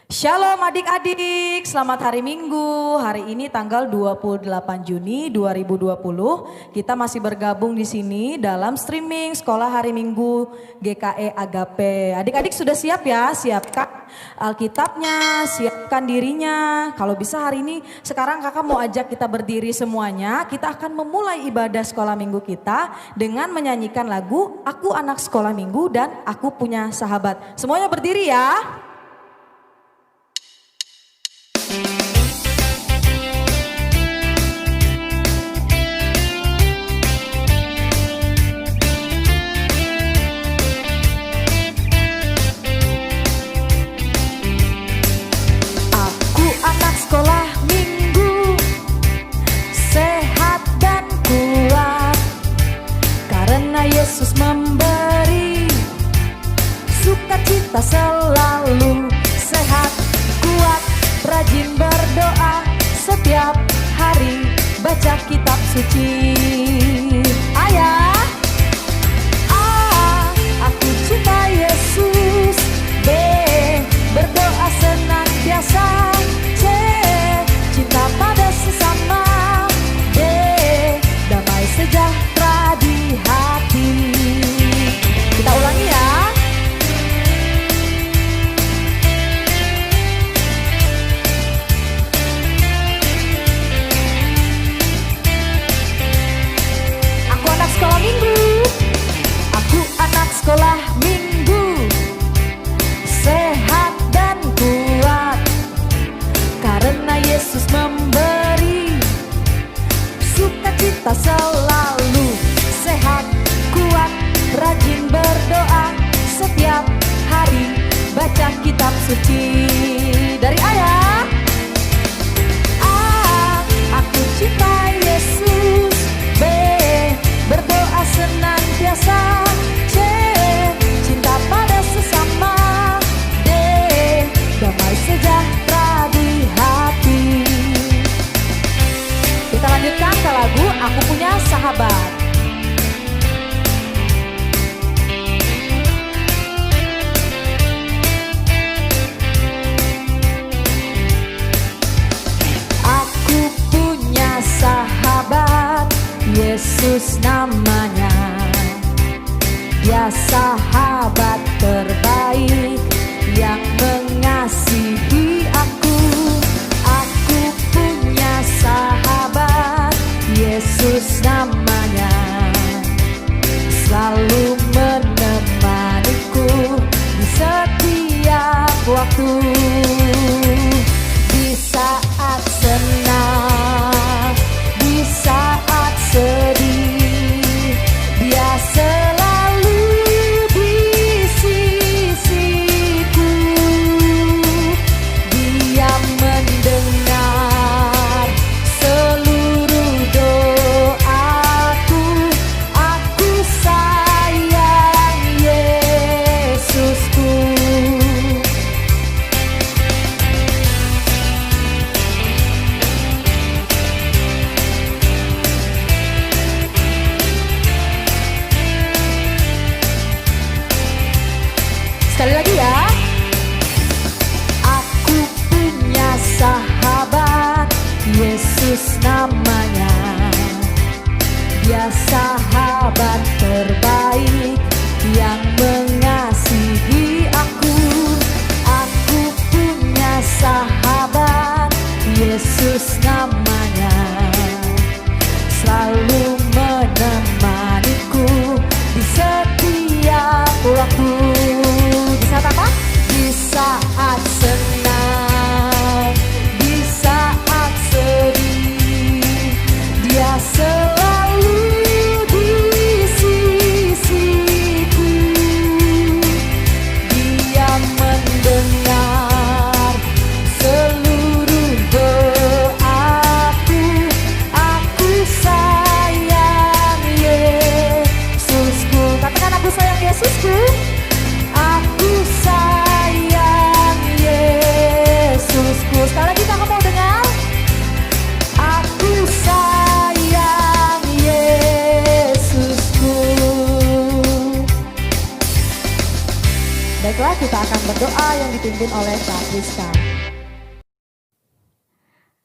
Shalom adik-adik, selamat hari Minggu. Hari ini tanggal 28 Juni 2020. Kita masih bergabung di sini dalam streaming Sekolah Hari Minggu GKE Agape. Adik-adik sudah siap ya? Siapkan Alkitabnya, siapkan dirinya. Kalau bisa hari ini sekarang kakak mau ajak kita berdiri semuanya. Kita akan memulai ibadah sekolah minggu kita dengan menyanyikan lagu Aku Anak Sekolah Minggu dan Aku Punya Sahabat. Semuanya berdiri ya. Sekolah minggu sehat dan kuat karena Yesus memberi sukacita selalu. Sehat, kuat, rajin berdoa setiap hari, baca kitab suci. Ayah, aku cinta Yesus. B, berdoa senantiasa. Cinta pada sesama. D, damai sejahtera di hati. Kita ulangi ya. Aku anak sekolah minggu. Aku anak sekolah minggu. Sehat dan kuat karena Yesus memberi sukacita selalu. Sehat, kuat, rajin berdoa setiap hari, baca kitab suci. Dari ayah, aku cinta Yesus. B, berdoa senantiasa. C, cinta pada sesama. D, damai sejahtera di hati. Kita lanjutkan ke lagu Aku Punya Sahabat. Aku punya sahabat, Yesus namanya. Dia sahabat terbaik yang mengasihi aku. Aku punya sahabat, Yesus namanya. Selalu menemaniku di setiap waktu. Di saat senang, di saat sedih, dia selalu di sisiku. Dia mendengar seluruh doaku. Aku sayang Yesusku. Sekali lagi ya. Aku punya sahabat, Yesus namanya. Dia sahabat terbaik yang mengasihi aku. Aku punya sahabat, Yesus namanya. Selalu menemaniku di setiap waktu. Di saat apa? Di saat senang, di saat sedih, dia selalu di berdoa yang dipimpin oleh Kak Rizka.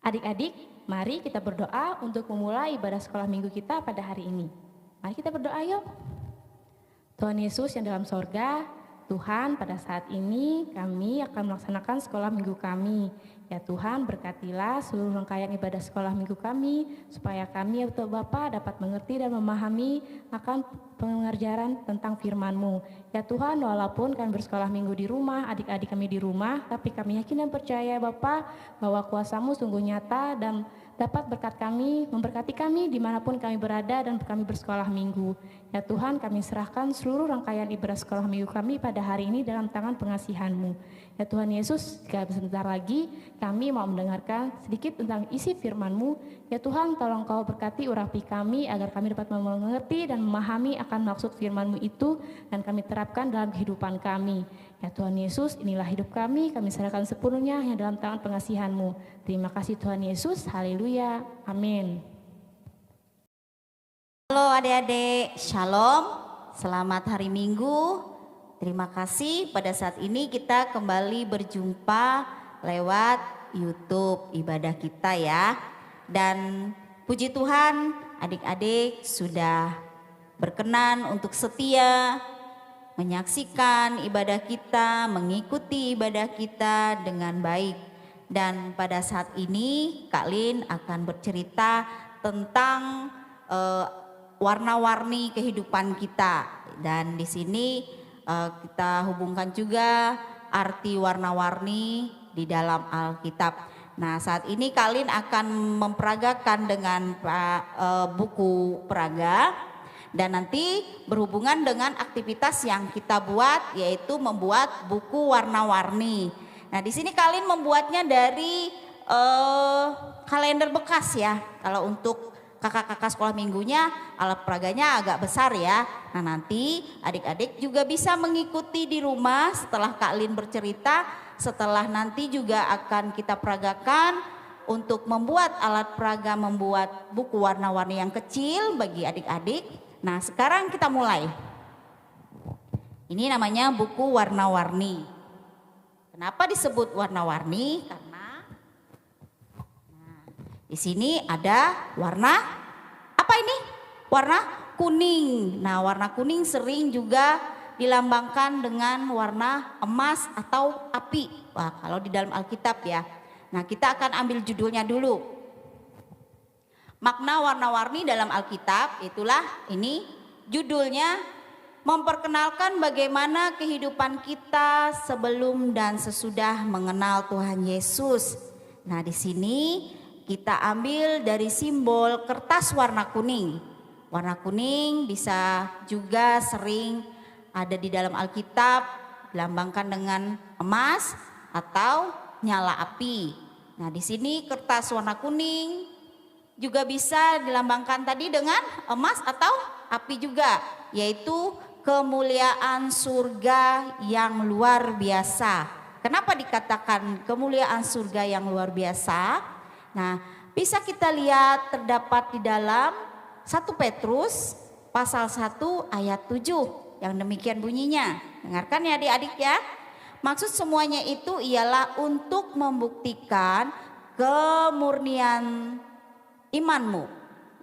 Adik-adik, mari kita berdoa untuk memulai ibadah sekolah minggu kita pada hari ini. Mari kita berdoa yuk. Tuhan Yesus yang dalam sorga, Tuhan, pada saat ini kami akan melaksanakan sekolah minggu kami. Ya Tuhan, berkatilah seluruh rangkaian ibadah sekolah minggu kami, supaya kami ya Bapak dapat mengerti dan memahami akan pengajaran tentang firman-Mu. Ya Tuhan, walaupun kami bersekolah minggu di rumah, adik-adik kami di rumah, tapi kami yakin dan percaya Bapak bahwa kuasa-Mu sungguh nyata dan dapat memberkati kami dimanapun kami berada dan kami bersekolah minggu. Ya Tuhan, kami serahkan seluruh rangkaian ibadah sekolah minggu kami pada hari ini dalam tangan pengasihan-Mu. Ya Tuhan Yesus, jika sebentar lagi kami mau mendengarkan sedikit tentang isi firman-Mu. Ya Tuhan, tolong Kau berkati urapi kami agar kami dapat mengerti dan memahami akan maksud firman-Mu itu dan kami terapkan dalam kehidupan kami. Ya Tuhan Yesus, inilah hidup kami serahkan sepenuhnya hanya dalam tangan pengasihan-Mu. Terima kasih Tuhan Yesus, haleluya, amin. Halo adik-adik, shalom, selamat hari Minggu. Terima kasih pada saat ini kita kembali berjumpa lewat YouTube ibadah kita ya. Dan puji Tuhan adik-adik sudah berkenan untuk setia menyaksikan ibadah kita, mengikuti ibadah kita dengan baik. Dan pada saat ini Kak Lin akan bercerita tentang warna-warni kehidupan kita. Dan di sini kita hubungkan juga arti warna-warni di dalam Alkitab. Nah, saat ini Kak Lin akan memperagakan dengan buku peraga dan nanti berhubungan dengan aktivitas yang kita buat, yaitu membuat buku warna-warni. Nah, di sini Kak Lin membuatnya dari kalender bekas ya. Kalau untuk kakak-kakak sekolah minggunya alat peraganya agak besar ya. Nah, nanti adik-adik juga bisa mengikuti di rumah setelah Kak Lin bercerita. Setelah nanti juga akan kita peragakan untuk membuat alat peraga, membuat buku warna-warni yang kecil bagi adik-adik. Nah, sekarang kita mulai. Ini namanya buku warna-warni. Kenapa disebut warna-warni? Karena di sini ada warna apa ini? Warna kuning. Nah, warna kuning sering juga dilambangkan dengan warna emas atau api. Wah, kalau di dalam Alkitab ya. Nah, kita akan ambil judulnya dulu. Makna warna-warni dalam Alkitab, itulah ini judulnya, memperkenalkan bagaimana kehidupan kita sebelum dan sesudah mengenal Tuhan Yesus. Nah, di sini kita ambil dari simbol kertas warna kuning. Warna kuning bisa juga sering ada di dalam Alkitab, dilambangkan dengan emas atau nyala api. Nah, di sini kertas warna kuning juga bisa dilambangkan tadi dengan emas atau api juga, yaitu kemuliaan surga yang luar biasa. Kenapa dikatakan kemuliaan surga yang luar biasa? Nah, bisa kita lihat terdapat di dalam 1 Petrus pasal 1 ayat 7 yang demikian bunyinya. Dengarkan ya adik-adik ya. Maksud semuanya itu ialah untuk membuktikan kemurnian imanmu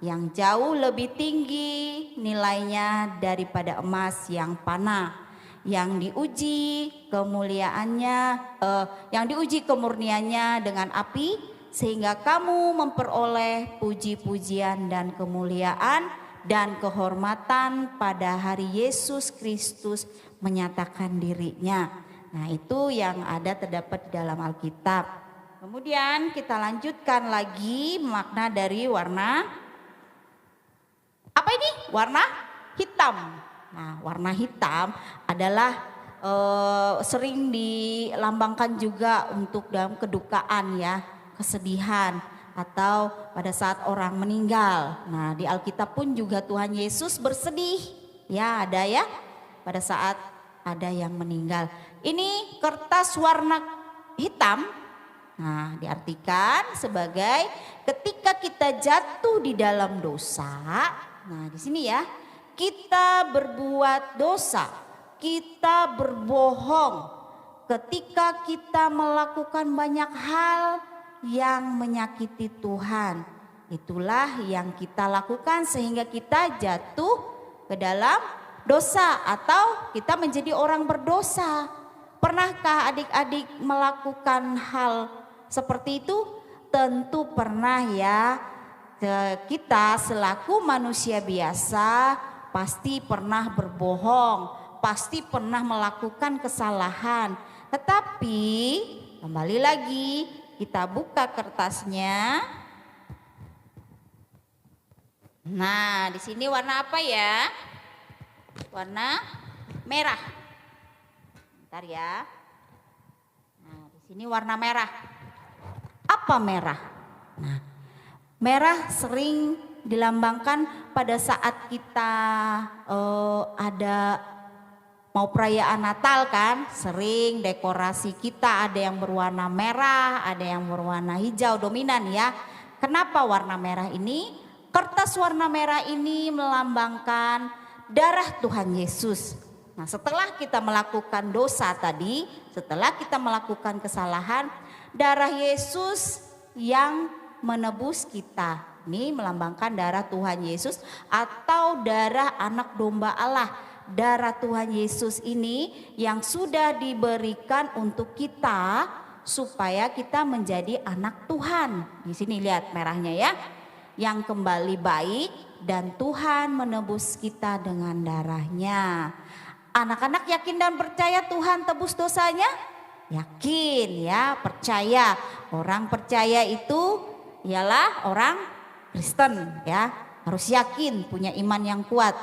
yang jauh lebih tinggi nilainya daripada emas yang panah, yang diuji kemurniannya dengan api, sehingga kamu memperoleh puji-pujian dan kemuliaan dan kehormatan pada hari Yesus Kristus menyatakan dirinya. Nah, itu yang ada terdapat di dalam Alkitab. Kemudian kita lanjutkan lagi makna dari warna apa ini? Warna hitam. Nah, warna hitam adalah sering dilambangkan juga untuk dalam kedukaan ya, kesedihan atau pada saat orang meninggal. Nah, di Alkitab pun juga Tuhan Yesus bersedih. Ya, ada ya pada saat ada yang meninggal. Ini kertas warna hitam. Nah, diartikan sebagai ketika kita jatuh di dalam dosa. Nah, di sini ya, kita berbuat dosa, kita berbohong, ketika kita melakukan banyak hal yang menyakiti Tuhan. Itulah yang kita lakukan sehingga kita jatuh ke dalam dosa atau kita menjadi orang berdosa. Pernahkah adik-adik melakukan hal seperti itu? Tentu pernah ya. Kita selaku manusia biasa pasti pernah berbohong, pasti pernah melakukan kesalahan. Tetapi kembali lagi kita buka kertasnya. Nah, di sini warna apa ya? Warna merah. Bentar ya. Nah, di sini warna merah. Apa merah? Nah, merah sering dilambangkan pada saat kita ada mau perayaan Natal kan, sering dekorasi kita ada yang berwarna merah, ada yang berwarna hijau dominan ya. Kenapa warna merah ini? Kertas warna merah ini melambangkan darah Tuhan Yesus. Nah, setelah kita melakukan dosa tadi, setelah kita melakukan kesalahan, darah Yesus yang menebus kita. Ini melambangkan darah Tuhan Yesus atau darah anak domba Allah. Darah Tuhan Yesus ini yang sudah diberikan untuk kita supaya kita menjadi anak Tuhan. Di sini lihat merahnya ya. Yang kembali baik dan Tuhan menebus kita dengan darahnya. Anak-anak yakin dan percaya Tuhan tebus dosanya? Yakin ya, percaya. Orang percaya itu ialah orang Kristen ya. Harus yakin, punya iman yang kuat.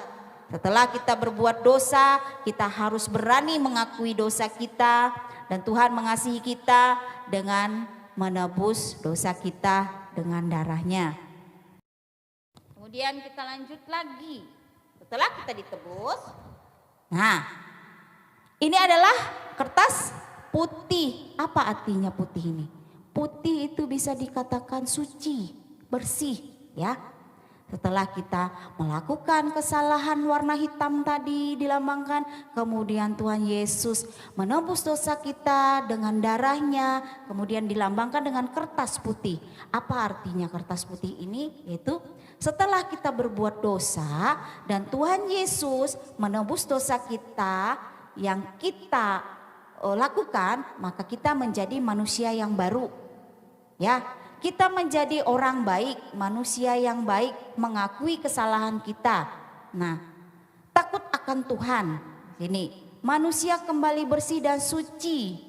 Setelah kita berbuat dosa, kita harus berani mengakui dosa kita dan Tuhan mengasihi kita dengan menebus dosa kita dengan darahnya. Kemudian kita lanjut lagi. Setelah kita ditebus, nah ini adalah kertas putih. Apa artinya putih ini? Putih itu bisa dikatakan suci, bersih ya. Setelah kita melakukan kesalahan warna hitam tadi dilambangkan, kemudian Tuhan Yesus menebus dosa kita dengan darahnya, kemudian dilambangkan dengan kertas putih. Apa artinya kertas putih ini? Yaitu setelah kita berbuat dosa dan Tuhan Yesus menebus dosa kita yang kita lakukan, maka kita menjadi manusia yang baru. Ya. Kita menjadi orang baik, manusia yang baik, mengakui kesalahan kita. Nah, takut akan Tuhan. Ini manusia kembali bersih dan suci.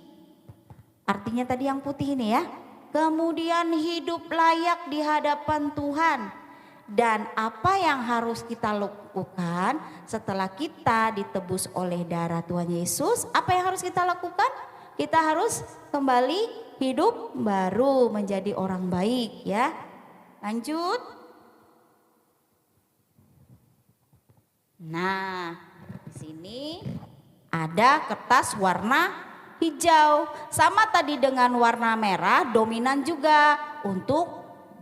Artinya tadi yang putih ini ya. Kemudian hidup layak di hadapan Tuhan. Dan apa yang harus kita lakukan setelah kita ditebus oleh darah Tuhan Yesus? Apa yang harus kita lakukan? Kita harus kembali hidup baru, menjadi orang baik ya. Lanjut. Nah, di sini ada kertas warna hijau. Sama tadi dengan warna merah, dominan juga untuk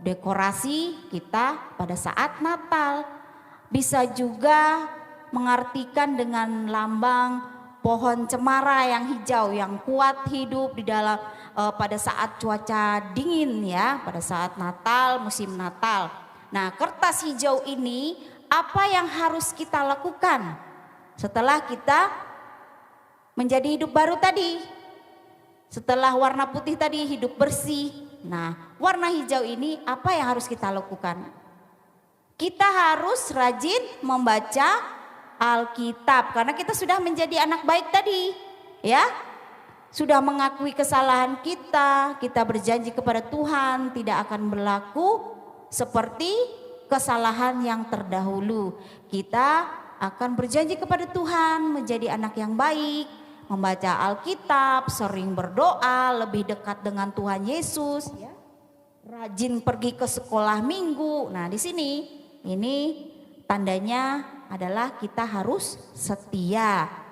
dekorasi kita pada saat Natal. Bisa juga mengartikan dengan lambang pohon cemara yang hijau yang kuat hidup di dalam pada saat cuaca dingin ya, pada saat Natal, musim Natal. Nah, kertas hijau ini apa yang harus kita lakukan setelah kita menjadi hidup baru tadi? Setelah warna putih tadi hidup bersih. Nah, warna hijau ini apa yang harus kita lakukan? Kita harus rajin membaca Alkitab karena kita sudah menjadi anak baik tadi ya. Sudah mengakui kesalahan kita, kita berjanji kepada Tuhan tidak akan berlaku seperti kesalahan yang terdahulu. Kita akan berjanji kepada Tuhan menjadi anak yang baik, membaca Alkitab, sering berdoa, lebih dekat dengan Tuhan Yesus ya. Rajin pergi ke sekolah minggu. Nah, di sini ini tandanya adalah kita harus setia.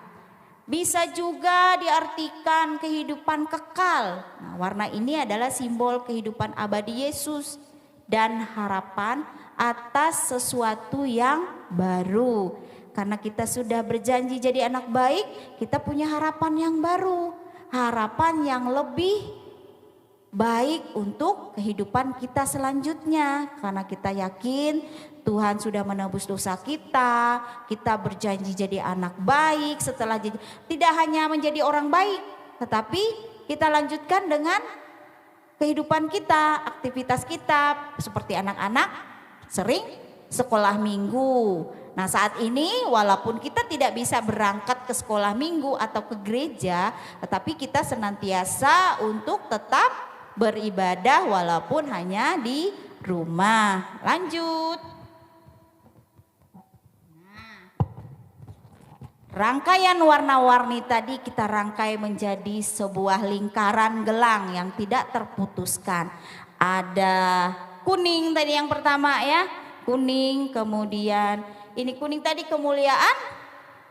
Bisa juga diartikan kehidupan kekal. Nah, warna ini adalah simbol kehidupan abadi Yesus dan harapan atas sesuatu yang baru. Karena kita sudah berjanji jadi anak baik, kita punya harapan yang baru. harapan yang lebih baik untuk kehidupan kita selanjutnya. Karena kita yakin Tuhan sudah menebus dosa kita, kita berjanji jadi anak baik setelah jadi, tidak hanya menjadi orang baik, tetapi kita lanjutkan dengan kehidupan kita, aktivitas kita seperti anak-anak sering sekolah minggu. Nah saat ini walaupun kita tidak bisa berangkat ke sekolah minggu atau ke gereja, tetapi kita senantiasa untuk tetap beribadah walaupun hanya di rumah. Lanjut. Nah, rangkaian warna-warni tadi kita rangkai menjadi sebuah lingkaran gelang yang tidak terputuskan. Ada kuning tadi yang pertama ya, kuning, kemudian ini kuning tadi kemuliaan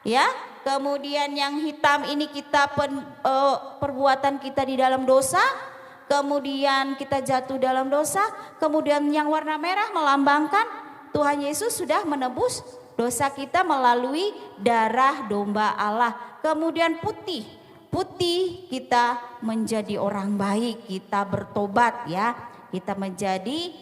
ya, kemudian yang hitam ini kita perbuatan kita di dalam dosa. Kemudian kita jatuh dalam dosa, kemudian yang warna merah melambangkan Tuhan Yesus sudah menebus dosa kita melalui darah domba Allah. Kemudian putih, putih kita menjadi orang baik, kita bertobat ya, kita menjadi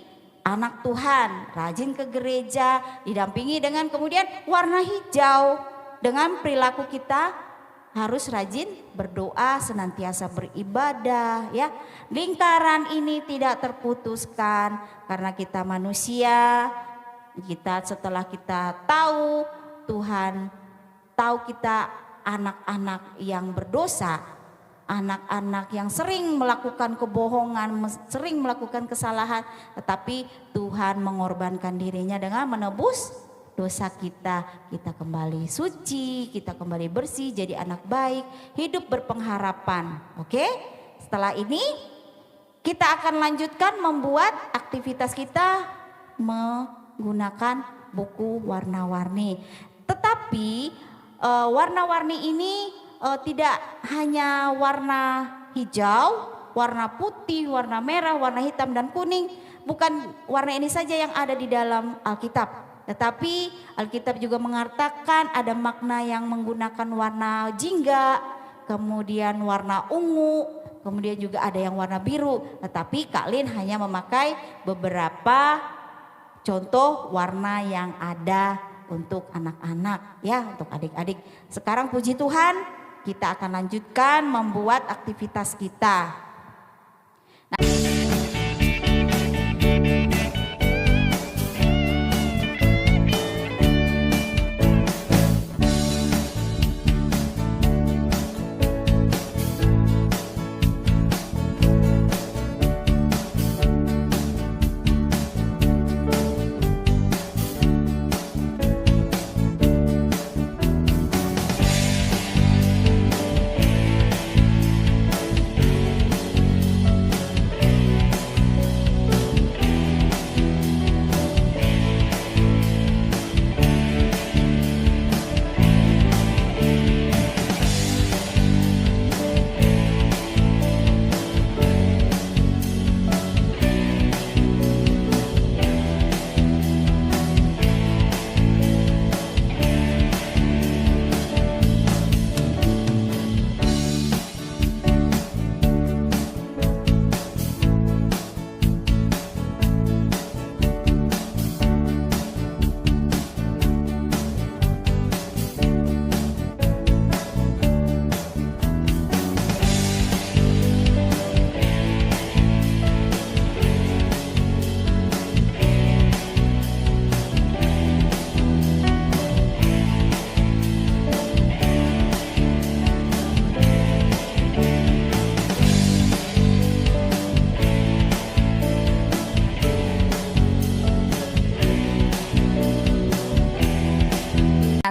anak Tuhan, rajin ke gereja, didampingi dengan kemudian warna hijau dengan perilaku kita harus rajin berdoa, senantiasa beribadah ya. Lingkaran ini tidak terputuskan karena kita manusia. Kita setelah kita tahu Tuhan, tahu kita anak-anak yang berdosa, anak-anak yang sering melakukan kebohongan, sering melakukan kesalahan, tetapi Tuhan mengorbankan dirinya dengan menebus dosa kita, kita kembali suci, kita kembali bersih, jadi anak baik, hidup berpengharapan. Oke? Setelah ini kita akan lanjutkan membuat aktivitas kita menggunakan buku warna-warni. Tetapi warna-warni ini tidak hanya warna hijau, warna putih, warna merah, warna hitam dan kuning. Bukan warna ini saja yang ada di dalam Alkitab. Tetapi Alkitab juga mengatakan ada makna yang menggunakan warna jingga, kemudian warna ungu, kemudian juga ada yang warna biru. Tetapi Kak Lin hanya memakai beberapa contoh warna yang ada untuk anak-anak ya, untuk adik-adik. Sekarang puji Tuhan, kita akan lanjutkan membuat aktivitas kita.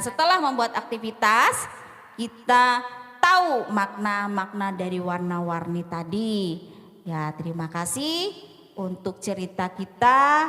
Nah, setelah membuat aktivitas, kita tahu makna-makna dari warna-warni tadi. Ya, terima kasih untuk cerita kita.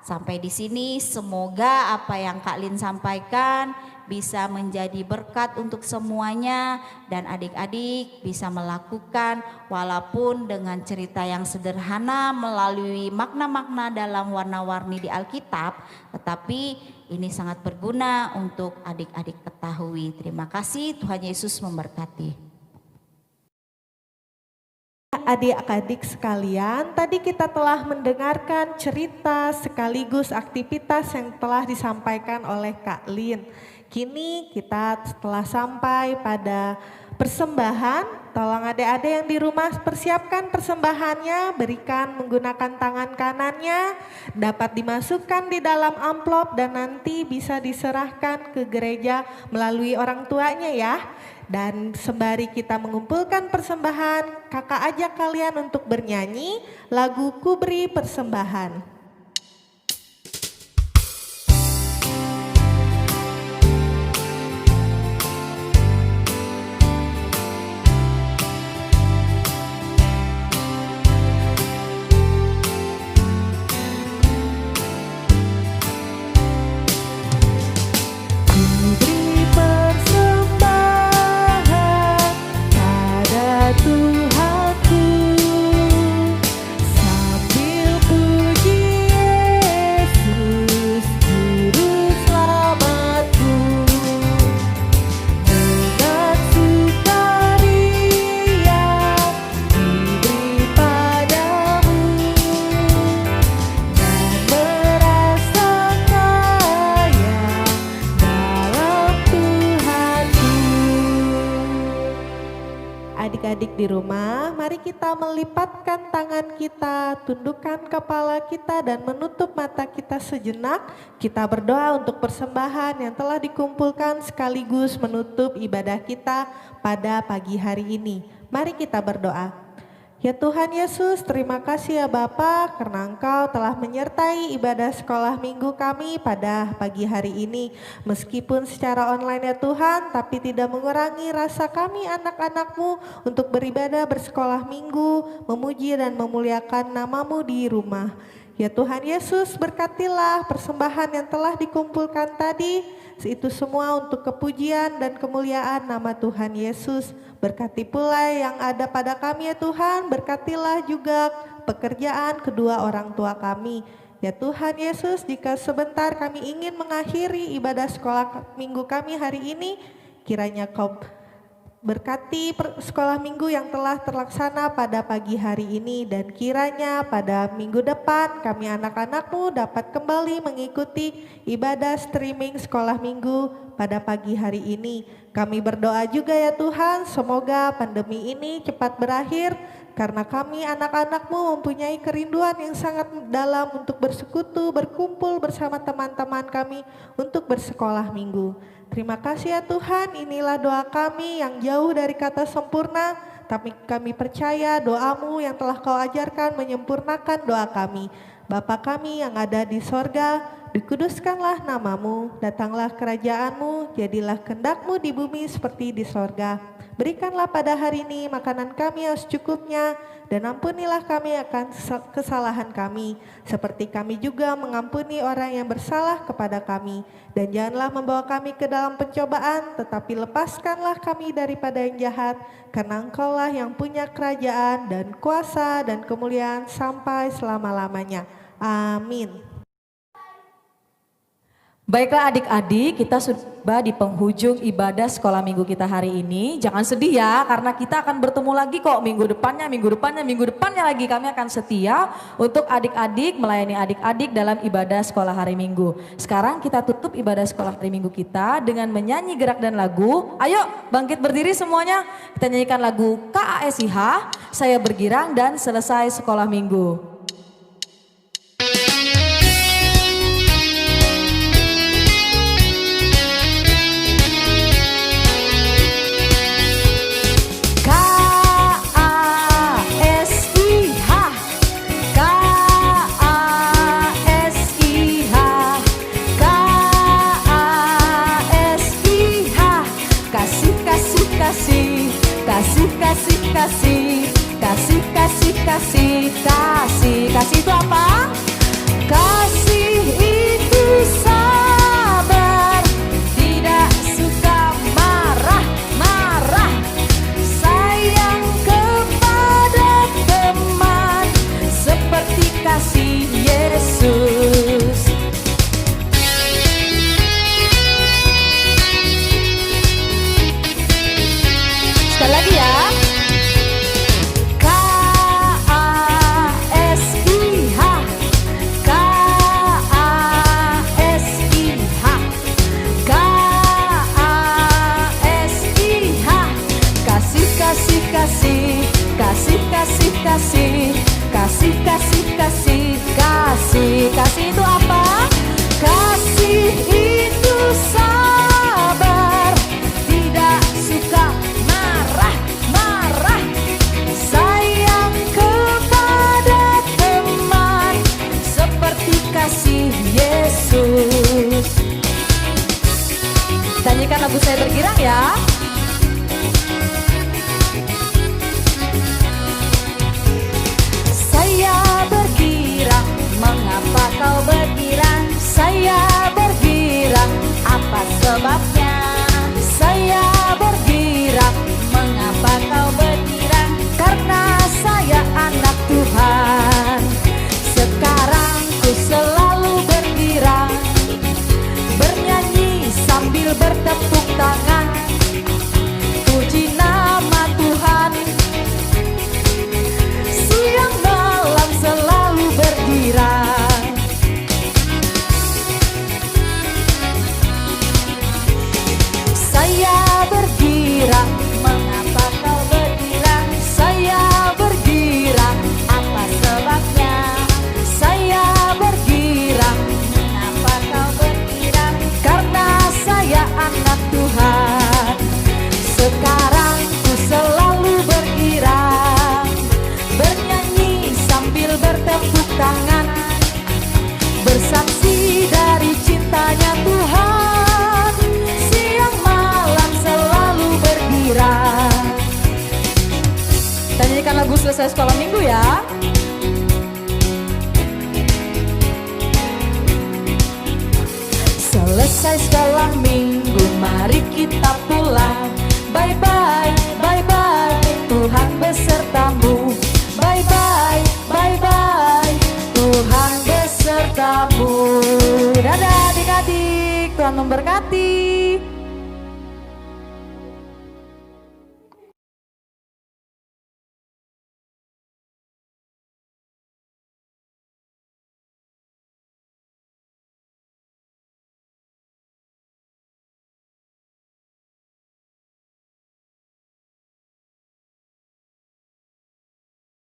Sampai di sini semoga apa yang Kak Lin sampaikan bisa menjadi berkat untuk semuanya dan adik-adik bisa melakukan walaupun dengan cerita yang sederhana melalui makna-makna dalam warna-warni di Alkitab, tetapi ini sangat berguna untuk adik-adik ketahui. Terima kasih, Tuhan Yesus memberkati. adik-adik sekalian, tadi kita telah mendengarkan cerita sekaligus aktivitas yang telah disampaikan oleh Kak Lin. Kini kita telah sampai pada persembahan. Tolong adik-adik yang di rumah persiapkan persembahannya, berikan menggunakan tangan kanannya, dapat dimasukkan di dalam amplop dan nanti bisa diserahkan ke gereja melalui orang tuanya ya. Dan sembari kita mengumpulkan persembahan, kakak ajak kalian untuk bernyanyi lagu Kuberi Persembahan. Adik-adik di rumah, mari kita melipatkan tangan kita, tundukkan kepala kita dan menutup mata kita sejenak. Kita berdoa untuk persembahan yang telah dikumpulkan sekaligus menutup ibadah kita pada pagi hari ini. Mari kita berdoa. Ya Tuhan Yesus, terima kasih ya Bapa karena Engkau telah menyertai ibadah sekolah minggu kami pada pagi hari ini. Meskipun secara online ya Tuhan, tapi tidak mengurangi rasa kami anak-anak-Mu untuk beribadah bersekolah minggu, memuji dan memuliakan nama-Mu di rumah. Ya Tuhan Yesus, berkatilah persembahan yang telah dikumpulkan tadi, itu semua untuk kepujian dan kemuliaan nama Tuhan Yesus. Berkati pula yang ada pada kami ya Tuhan, berkatilah juga pekerjaan kedua orang tua kami. Ya Tuhan Yesus, jika sebentar kami ingin mengakhiri ibadah sekolah minggu kami hari ini, kiranya Kau berkati sekolah minggu yang telah terlaksana pada pagi hari ini dan kiranya pada minggu depan kami anak-anak-Mu dapat kembali mengikuti ibadah streaming sekolah minggu pada pagi hari ini. Kami berdoa juga ya Tuhan, semoga pandemi ini cepat berakhir karena kami anak-anak-Mu mempunyai kerinduan yang sangat dalam untuk bersekutu, berkumpul bersama teman-teman kami untuk bersekolah minggu. Terima kasih ya Tuhan, inilah doa kami yang jauh dari kata sempurna, tapi kami percaya doa-Mu yang telah Kau ajarkan menyempurnakan doa kami. Bapa kami yang ada di sorga, dikuduskanlah nama-Mu, datanglah kerajaan-Mu, jadilah kehendak-Mu di bumi seperti di sorga. Berikanlah pada hari ini makanan kami yang secukupnya, dan ampunilah kami akan kesalahan kami, seperti kami juga mengampuni orang yang bersalah kepada kami. Dan janganlah membawa kami ke dalam pencobaan, tetapi lepaskanlah kami daripada yang jahat, karena Engkaulah yang punya kerajaan dan kuasa dan kemuliaan sampai selama-lamanya. Amin. Baiklah adik-adik, kita sudah di penghujung ibadah sekolah minggu kita hari ini. Jangan sedih ya, karena kita akan bertemu lagi kok minggu depannya lagi. Kami akan setia untuk adik-adik, melayani adik-adik dalam ibadah sekolah hari minggu. Sekarang kita tutup ibadah sekolah hari minggu kita dengan menyanyi gerak dan lagu. Ayo bangkit berdiri semuanya, kita nyanyikan lagu KASIH, Saya Bergirang dan Selesai Sekolah Minggu. Kasih itu apa? Kasih itu sabar, tidak suka marah-marah, sayang kepada teman seperti kasih Yesus. Sekali lagi ya. saya bergirang ya. Saya bergirang, mengapa kau bergirang? Saya bergirang, apa sebabnya? Saya bergirang, mengapa kau bergirang? Karena saya anak Tuhan. Sekarang ku selalu bergirang, bernyanyi sambil bertepuk tangan, puji nama Tuhan. Siang malam selalu bergirang. Saya bergirang, mengapa kau bergirang? Saya bergirang, apa sebabnya? Saya bergirang, mengapa kau bergirang? Karena saya anak Tuhan. Sekarang ku selalu bergirang, bernyanyi sambil bertepuk tangan, bersaksi dari cintanya Tuhan. Siang malam selalu bergirang. Kita nyanyikan lagu selesai sekolah minggu ya. Selesai sekolah minggu, mari kita pulang. Bye bye, bye bye, Tuhan besertamu. Bye bye, bye bye, Tuhan besertamu. Dadah adik-adik, Tuhan memberkati.